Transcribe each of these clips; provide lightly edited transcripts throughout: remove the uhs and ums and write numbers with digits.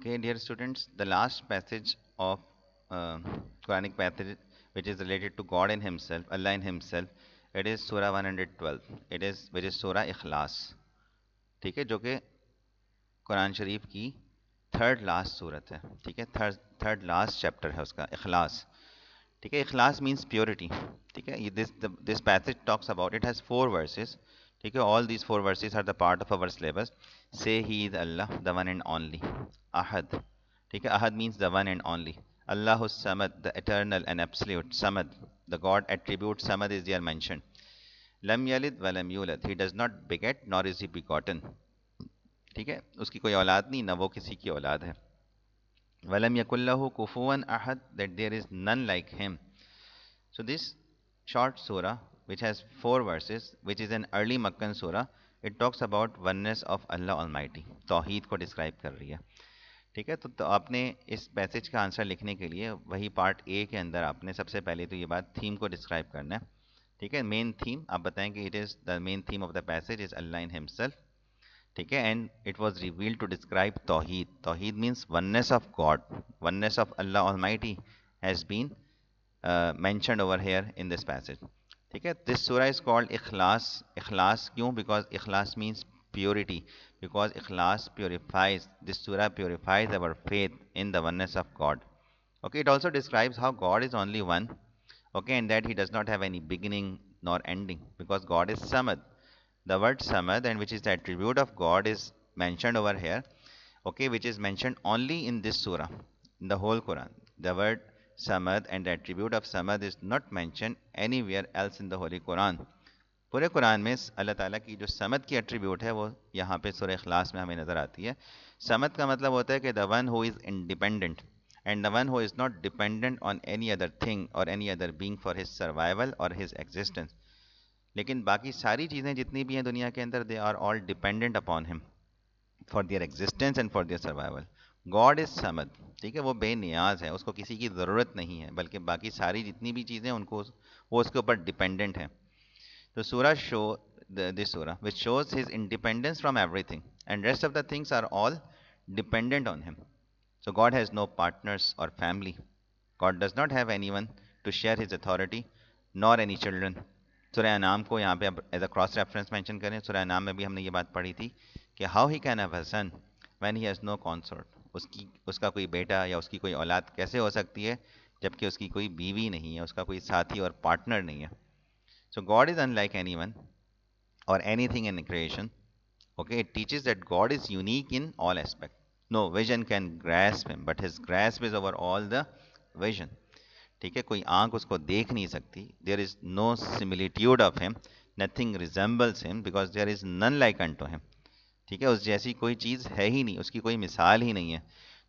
Okay, dear students, the last passage of uh, Quranic passage which is related to God in Himself, Allah in Himself, it is Surah 112. It is which is Surah Ikhlas. ठीक है, जो कि कुरान शरीफ की third last सूरत है. ठीक है, third last chapter है उसका, इखलास. ठीक है, इखलास मीन्स प्योरिटी. ठीक है, this passage talks about, it has 4 verses. ठीक है, all these 4 verses are the part of our syllabus. Say he is Allah the one and only अहद. ठीक है, अहद means the one and only. Allah समद द एटर्नल एंड एब्सोल्यूट. समद, the God attribute समद is there mention. लम यलिद वलम यूलद, he does not beget nor is he begotten. ठीक है, उसकी कोई औलाद नहीं, न वो किसी की औलाद है. वलम यकुल्लहु कुफुवन अहद, that there is none like him. So this short surah, which has 4 verses, which is an early Makkan surah, it talks about oneness of Allah Almighty. तौहीद को डिस्क्राइब कर रही है. ठीक है, तो आपने इस पैसेज का आंसर लिखने के लिए वही पार्ट ए के अंदर आपने सबसे पहले तो ये बात थीम को डिस्क्राइब करना है. ठीक है, मेन थीम आप बताएं कि it is the main theme of the passage is Allah in himself. ठीक है, and it was revealed to describe तौहीद. तौहीद means oneness of God, oneness of Allah almighty has been mentioned over here in this passage. ठीक है, this surah is called इखलास. इखलास क्यों? Because Ikhlas means purity. Because Ikhlas purifies, this surah purifies our faith in the oneness of God. Okay, it also describes how God is only one. Okay, and that He does not have any beginning nor ending, because God is Samad. The word Samad, and which is the attribute of God, is mentioned over here. Okay, which is mentioned only in this surah, in the whole Quran. The word Samad and the attribute of Samad is not mentioned anywhere else in the Holy Quran. पूरे कुरान में अल्लाह ताला की जो समद की attribute है वो यहाँ पे सूरह इखलास में हमें नज़र आती है. समद का मतलब होता है कि the one who is independent and the one who is not dependent on any other thing or any other being for his survival or his existence. लेकिन बाकी सारी चीज़ें जितनी भी हैं दुनिया के अंदर, they are all dependent upon him for their existence and for their survival. God is Samad. ठीक है, वो बेनियाज है, उसको किसी की ज़रूरत नहीं है, बल्कि बाकी सारी जितनी भी चीज़ें उनको वो उसके ऊपर डिपेंडेंट हैं. तो सूरह शो दिस सूरह which shows his independence from everything and rest of the things are all dependent on him. So God has no partners or family. God does not have anyone to share his authority, nor any children. सूरह अनाम को यहाँ पे अब as a cross reference mention करें. सूरह अनाम में भी हमने ये बात पढ़ी थी कि how he can have a son when he has no consort. उसका कोई बेटा या उसकी कोई औलाद कैसे हो सकती है जबकि उसकी कोई बीवी नहीं है, उसका कोई साथी और पार्टनर नहीं है. So God is unlike any one or anything in creation. Okay, it teaches that God is unique in all aspects. No vision can grasp him, but his grasp is over all the vision. ठीक है, कोई आंख उसको देख नहीं सकती. There is no similitude of him, nothing resembles him, because there is none like unto him. ठीक है, उस जैसी कोई चीज़ है ही नहीं, उसकी कोई मिसाल ही नहीं है.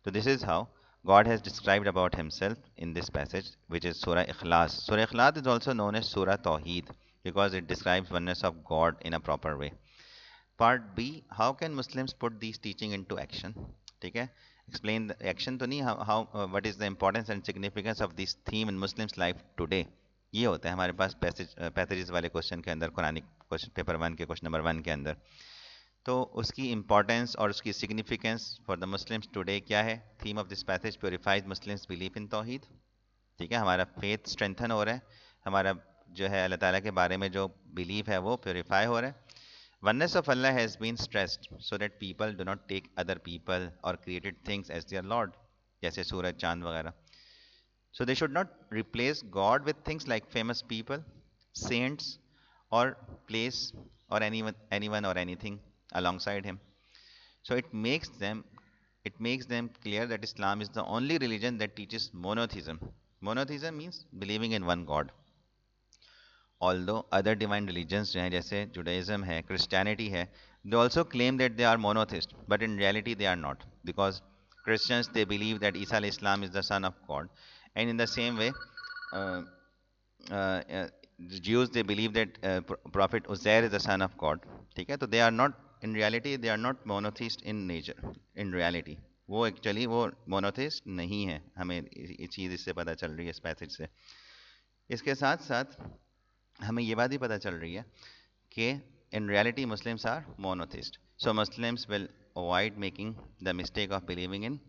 तो this is how God has described about himself in this passage, which is Surah Ikhlas. Surah Ikhlas is also known as Surah Tawheed because it describes oneness of God in a proper way. Part B, how can Muslims put these teaching into action? ठीक है, explain the action तो नहीं, what is the importance and significance of this theme in Muslims life today. ये होता है हमारे पास passages वाले question के अंदर, कुरानिक क्वेश्चन पेपर 1 के क्वेश्चन नंबर 1 के अंदर. तो उसकी इंपॉर्टेंस और उसकी significance for the Muslims today क्या है? Theme of this passage purifies Muslims believe in तौहीद. ठीक है, हमारा फेथ स्ट्रेंथन हो रहा है, हमारा जो है अल्लाह ताला के बारे में जो बिलीव है वो प्योरीफाई हो रहा है. Oneness of Allah has been stressed so that people do not take other people or created things as their Lord, जैसे सूरज चांद वगैरह. So they should not replace God with things like famous people, saints, or place, or anyone or anything alongside him. So it makes them clear that Islam is the only religion that teaches monotheism. Monotheism means believing in one God. Although other divine religions जो हैं जैसे Judaism है, Christianity है, they also claim that they are monotheist, but in reality they are not, because Christians they believe that Isa alayhi Islam is the son of God, and in the same way, uh, the Jews they believe that Prophet Uzair is the son of God. ठीक है, तो they are not, in reality they are not monotheist in nature. In reality वो actually वो monotheist नहीं है. हमें ये चीज़ इससे पता चल रही है इस पैसेज से. इसके साथ साथ हमें ये बात भी पता चल रही है कि in reality Muslims are monotheist. So Muslims will avoid making the mistake of believing in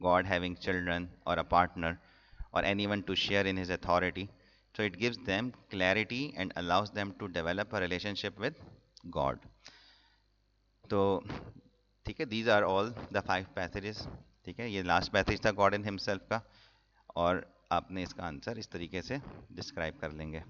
God having children or a partner or anyone to share in his authority. So it gives them clarity and allows them to develop a relationship with God. तो ठीक है, these are all the 5 passages. ठीक है, ये last passage था God in himself का, और आपने इसका आंसर इस तरीके से डिस्क्राइब कर लेंगे.